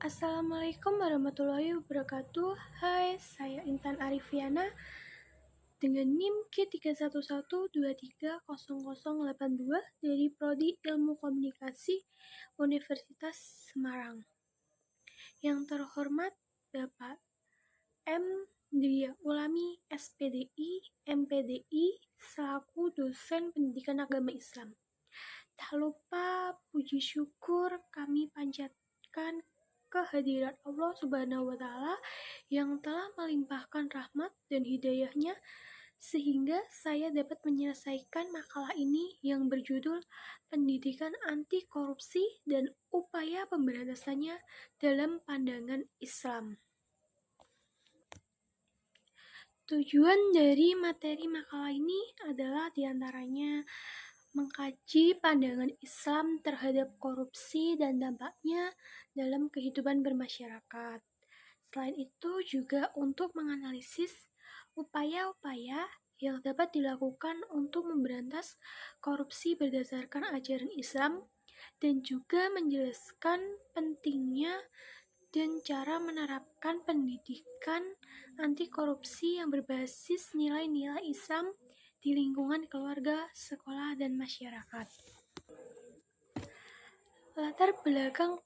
Assalamualaikum warahmatullahi wabarakatuh. Hai, saya Intan Arifiana dengan NIM K311230082 dari Prodi Ilmu Komunikasi Universitas Semarang. Yang terhormat Bapak M. Dria Ulami, SPDI, MPDI, selaku dosen pendidikan agama Islam. Tak lupa puji syukur kami panjatkan kehadirat Allah Subhanahu wa Ta'ala yang telah melimpahkan rahmat dan hidayahnya sehingga saya dapat menyelesaikan makalah ini yang berjudul Pendidikan Anti Korupsi dan Upaya Pemberantasannya dalam Pandangan Islam. Tujuan dari materi makalah ini adalah diantaranya mengkaji pandangan Islam terhadap korupsi dan dampaknya dalam kehidupan bermasyarakat. Selain itu juga untuk menganalisis upaya-upaya yang dapat dilakukan untuk memberantas korupsi berdasarkan ajaran Islam dan juga menjelaskan pentingnya dan cara menerapkan pendidikan anti korupsi yang berbasis nilai-nilai Islam di lingkungan keluarga, sekolah, dan masyarakat. Latar belakang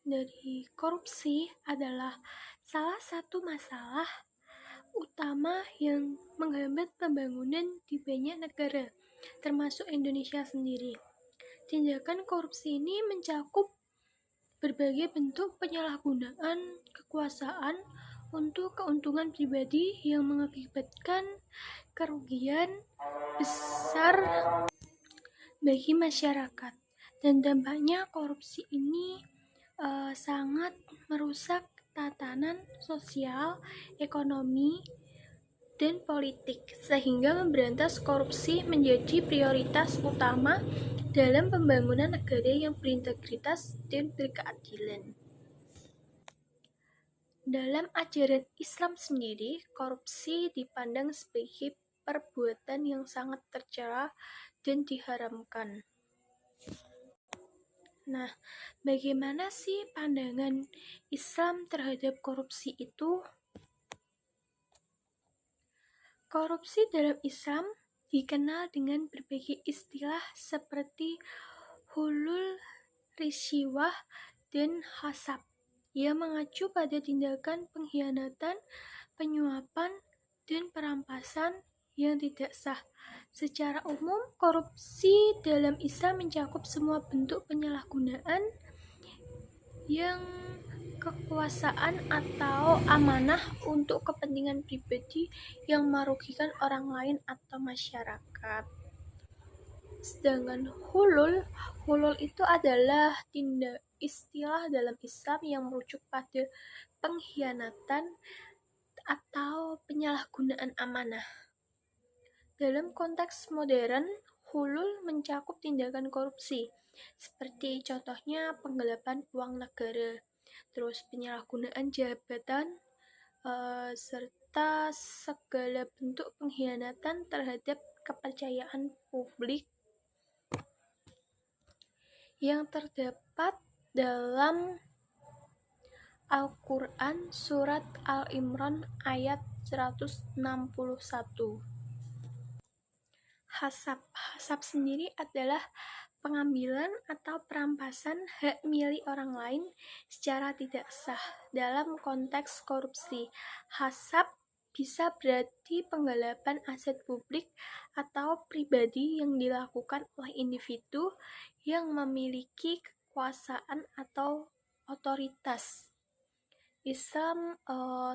dari korupsi adalah salah satu masalah utama yang menghambat pembangunan di banyak negara, termasuk Indonesia sendiri. Tindakan korupsi ini mencakup berbagai bentuk penyalahgunaan kekuasaan untuk keuntungan pribadi yang mengakibatkan kerugian besar bagi masyarakat, dan dampaknya korupsi ini sangat merusak tatanan sosial, ekonomi, dan politik, sehingga memberantas korupsi menjadi prioritas utama dalam pembangunan negara yang berintegritas dan berkeadilan. Dalam ajaran Islam sendiri, korupsi dipandang sebagai perbuatan yang sangat tercela dan diharamkan. Nah, bagaimana sih pandangan Islam terhadap korupsi itu? Korupsi dalam Islam dikenal dengan berbagai istilah seperti hulul, risyiwah, dan hasab yang mengacu pada tindakan pengkhianatan, penyuapan, dan perampasan yang tidak sah. Secara umum, korupsi dalam Islam mencakup semua bentuk penyalahgunaan yang kekuasaan atau amanah untuk kepentingan pribadi yang merugikan orang lain atau masyarakat. Sedangkan hulul itu adalah istilah dalam Islam yang merujuk pada pengkhianatan atau penyalahgunaan amanah. Dalam konteks modern, hulul mencakup tindakan korupsi, seperti contohnya penggelapan uang negara, terus penyalahgunaan jabatan, serta segala bentuk pengkhianatan terhadap kepercayaan publik yang terdapat dalam Al-Quran Surat Al-Imran ayat 161. Hasab sendiri adalah pengambilan atau perampasan hak milik orang lain secara tidak sah. Dalam konteks korupsi, hasab bisa berarti penggelapan aset publik atau pribadi yang dilakukan oleh individu yang memiliki kekuasaan atau otoritas. Islam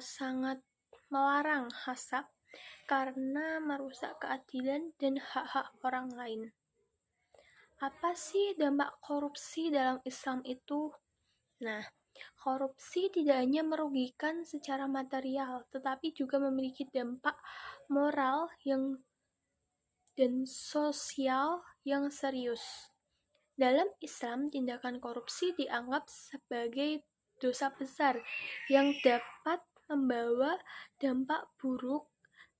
sangat melarang hasab karena merusak keadilan dan hak-hak orang lain. Apa sih dampak korupsi dalam Islam itu? Nah, korupsi tidak hanya merugikan secara material, tetapi juga memiliki dampak moral dan sosial yang serius. Dalam Islam, tindakan korupsi dianggap sebagai dosa besar yang dapat membawa dampak buruk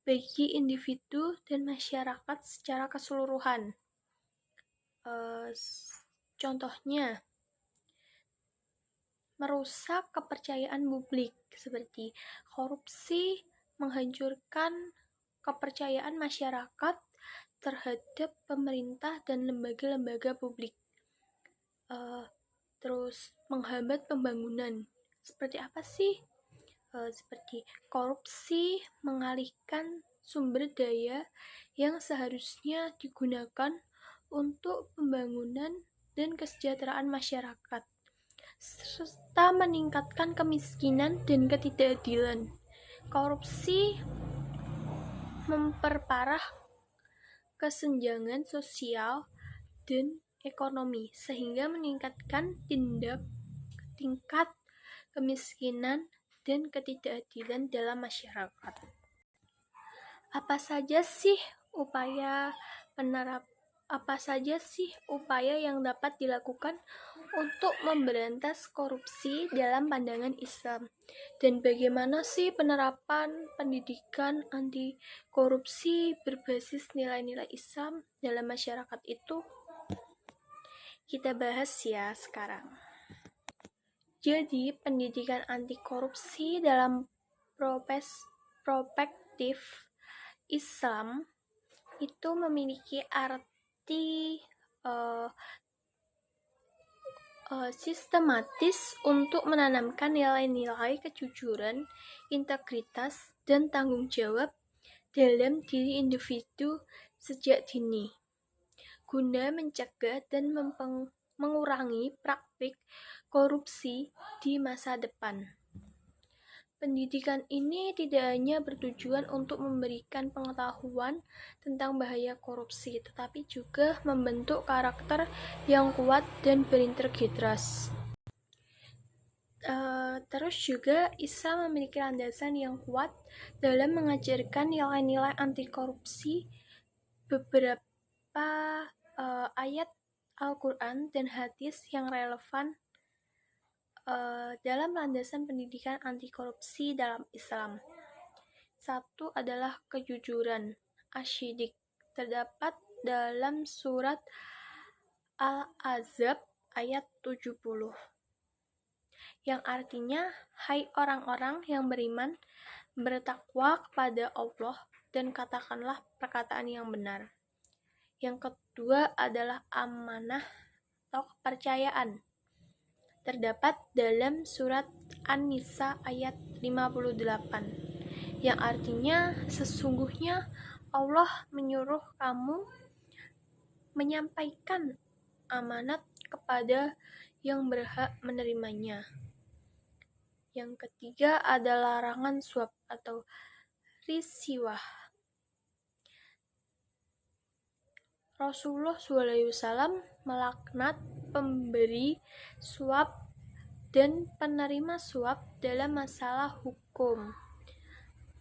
bagi individu dan masyarakat secara keseluruhan. Contohnya, merusak kepercayaan publik, seperti korupsi menghancurkan kepercayaan masyarakat terhadap pemerintah dan lembaga-lembaga publik. Terus menghambat pembangunan. Seperti apa sih? Seperti korupsi mengalihkan sumber daya yang seharusnya digunakan untuk pembangunan dan kesejahteraan masyarakat, serta meningkatkan kemiskinan dan ketidakadilan. Korupsi memperparah kesenjangan sosial dan ekonomi, sehingga meningkatkan tingkat kemiskinan dan ketidakadilan dalam masyarakat. Apa saja sih upaya yang dapat dilakukan untuk memberantas korupsi dalam pandangan Islam? Dan bagaimana sih penerapan pendidikan anti korupsi berbasis nilai-nilai Islam dalam masyarakat itu? Kita bahas ya sekarang. Jadi, pendidikan anti korupsi dalam perspektif Islam itu memiliki arti sistematis untuk menanamkan nilai-nilai kejujuran, integritas, dan tanggung jawab dalam diri individu sejak dini, guna mencegah dan mengurangi praktik korupsi di masa depan. Pendidikan ini tidak hanya bertujuan untuk memberikan pengetahuan tentang bahaya korupsi, tetapi juga membentuk karakter yang kuat dan berintegritas. Terus juga Islam memiliki landasan yang kuat dalam mengajarkan nilai-nilai anti korupsi. Beberapa ayat Al-Quran dan hadis yang relevan dalam landasan pendidikan anti korupsi dalam Islam. Satu adalah kejujuran, asyidik, terdapat dalam surat Al-Ahzab ayat 70, yang artinya, hai orang-orang yang beriman, bertakwa kepada Allah dan katakanlah perkataan yang benar. Yang kedua adalah amanah atau kepercayaan, terdapat dalam surat An-Nisa ayat 58, yang artinya sesungguhnya Allah menyuruh kamu menyampaikan amanat kepada yang berhak menerimanya. Yang ketiga adalah larangan suap atau risiwah. Rasulullah SAW melaknat pemberi suap dan penerima suap dalam masalah hukum.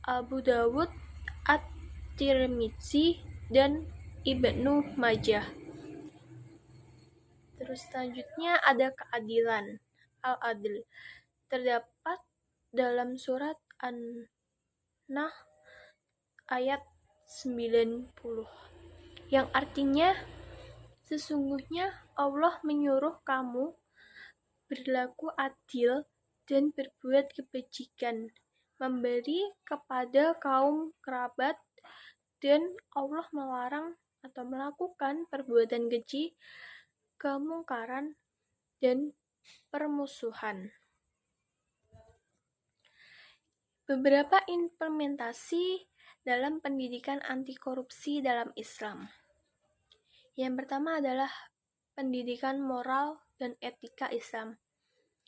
Abu Dawud, At-Tirmidzi, dan Ibnu Majah. Terus selanjutnya ada keadilan, Al-Adl, terdapat dalam surat An-Nahl ayat 90, yang artinya sesungguhnya Allah menyuruh kamu berlaku adil dan berbuat kebajikan, memberi kepada kaum kerabat, dan Allah melarang atau melakukan perbuatan keji, kemungkaran, dan permusuhan. Beberapa implementasi dalam pendidikan anti korupsi dalam Islam. Yang pertama adalah pendidikan moral dan etika Islam.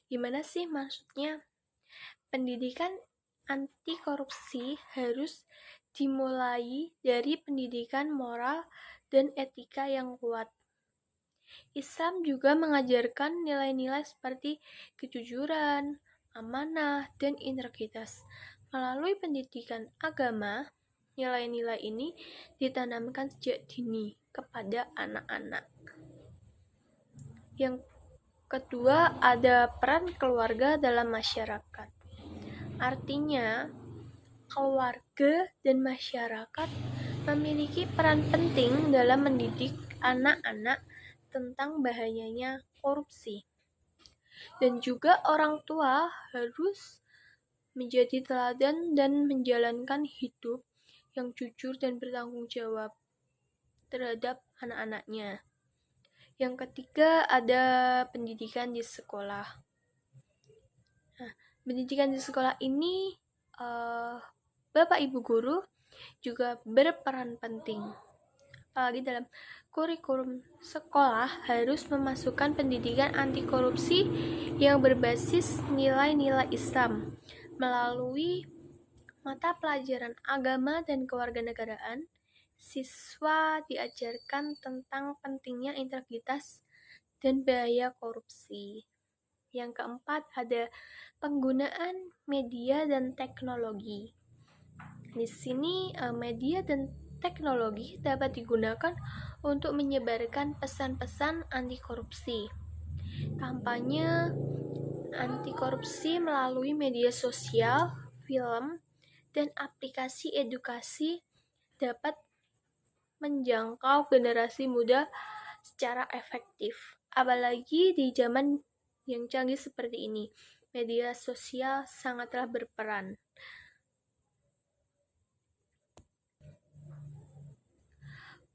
Gimana sih maksudnya? Pendidikan anti korupsi harus dimulai dari pendidikan moral dan etika yang kuat. Islam juga mengajarkan nilai-nilai seperti kejujuran, amanah, dan integritas. Melalui pendidikan agama, nilai-nilai ini ditanamkan sejak dini kepada anak-anak. Yang kedua ada peran keluarga dalam masyarakat. Artinya, keluarga dan masyarakat memiliki peran penting dalam mendidik anak-anak tentang bahayanya korupsi. Dan juga orang tua harus menjadi teladan dan menjalankan hidup yang jujur dan bertanggung jawab terhadap anak-anaknya. Yang ketiga ada pendidikan di sekolah. Nah, pendidikan di sekolah ini Bapak Ibu guru juga berperan penting. Apalagi dalam kurikulum sekolah harus memasukkan pendidikan anti korupsi yang berbasis nilai-nilai Islam melalui mata pelajaran agama dan kewarganegaraan. Siswa diajarkan tentang pentingnya integritas dan bahaya korupsi. Yang keempat ada penggunaan media dan teknologi. Di sini media dan teknologi dapat digunakan untuk menyebarkan pesan-pesan anti korupsi. Kampanye anti korupsi melalui media sosial, film, dan aplikasi edukasi dapat menjangkau generasi muda secara efektif. Apalagi di zaman yang canggih seperti ini, media sosial sangatlah berperan.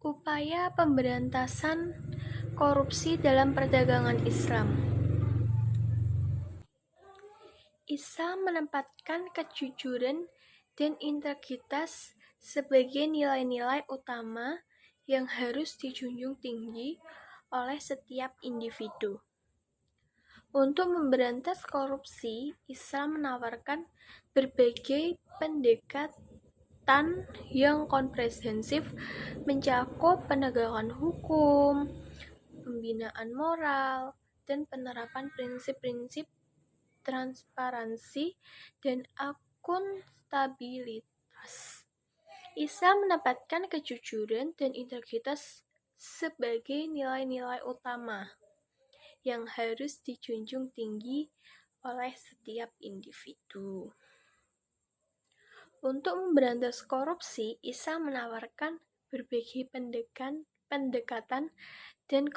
Upaya pemberantasan korupsi dalam perdagangan Islam. Islam menempatkan kejujuran dan integritas sebagai nilai-nilai utama yang harus dijunjung tinggi oleh setiap individu. Untuk memberantas korupsi, Islam menawarkan berbagai pendekatan yang komprehensif mencakup penegakan hukum, pembinaan moral, dan penerapan prinsip-prinsip transparansi dan akuntabilitas. Islam menempatkan kejujuran dan integritas sebagai nilai-nilai utama yang harus dijunjung tinggi oleh setiap individu. Untuk memberantas korupsi, Islam menawarkan berbagai pendekatan dan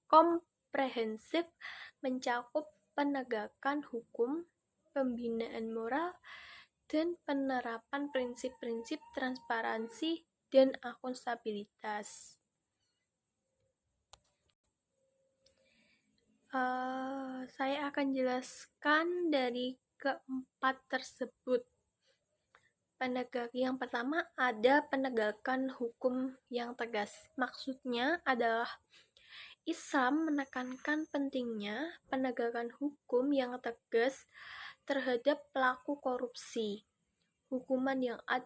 komprehensif mencakup penegakan hukum, pembinaan moral, dan penerapan prinsip-prinsip transparansi dan akuntabilitas. Saya akan jelaskan dari keempat tersebut. Yang pertama ada penegakan hukum yang tegas. Maksudnya adalah Islam menekankan pentingnya penegakan hukum yang tegas terhadap pelaku korupsi.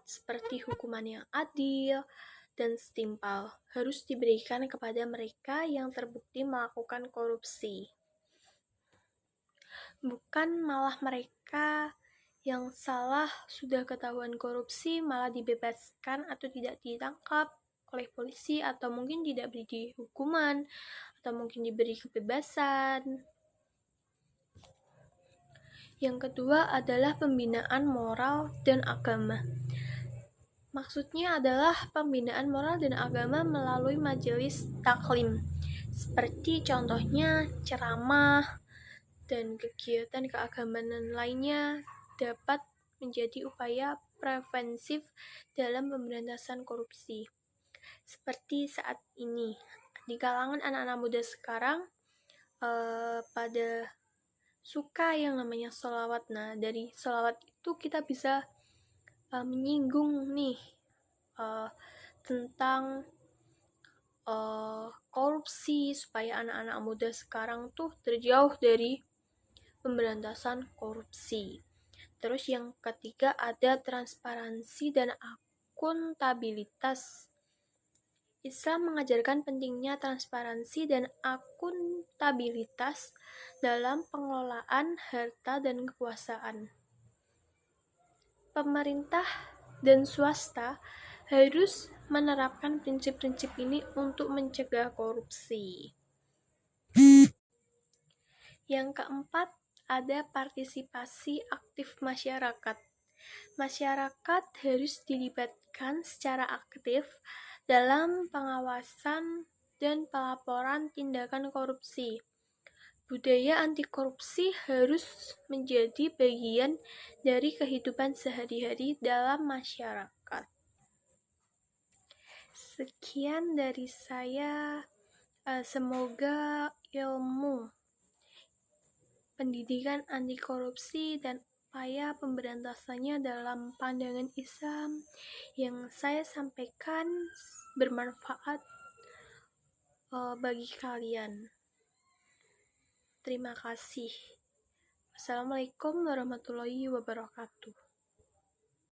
Seperti hukuman yang adil dan setimpal harus diberikan kepada mereka yang terbukti melakukan korupsi. Bukan malah mereka yang salah sudah ketahuan korupsi malah dibebaskan atau tidak ditangkap oleh polisi atau mungkin tidak diberi hukuman atau mungkin diberi kebebasan. Yang kedua adalah pembinaan moral dan agama. Maksudnya adalah pembinaan moral dan agama melalui majelis taklim, seperti contohnya ceramah dan kegiatan keagamaan lainnya dapat menjadi upaya preventif dalam pemberantasan korupsi. Seperti saat ini, di kalangan anak-anak muda sekarang pada suka yang namanya sholawat. Nah, dari sholawat itu kita bisa menyinggung nih tentang korupsi supaya anak-anak muda sekarang tuh terjauh dari pemberantasan korupsi. Terus yang ketiga ada transparansi dan akuntabilitas. Islam mengajarkan pentingnya transparansi dan akuntabilitas dalam pengelolaan harta dan kekuasaan. Pemerintah dan swasta harus menerapkan prinsip-prinsip ini untuk mencegah korupsi. Yang keempat, ada partisipasi aktif masyarakat. Masyarakat harus dilibatkan secara aktif dalam pengawasan dan pelaporan tindakan korupsi. budaya anti korupsi harus menjadi bagian dari kehidupan sehari-hari dalam masyarakat. Sekian dari saya. Semoga ilmu pendidikan anti korupsi dan upaya pemberantasannya dalam pandangan Islam yang saya sampaikan bermanfaat bagi kalian. Terima kasih. Wassalamualaikum warahmatullahi wabarakatuh.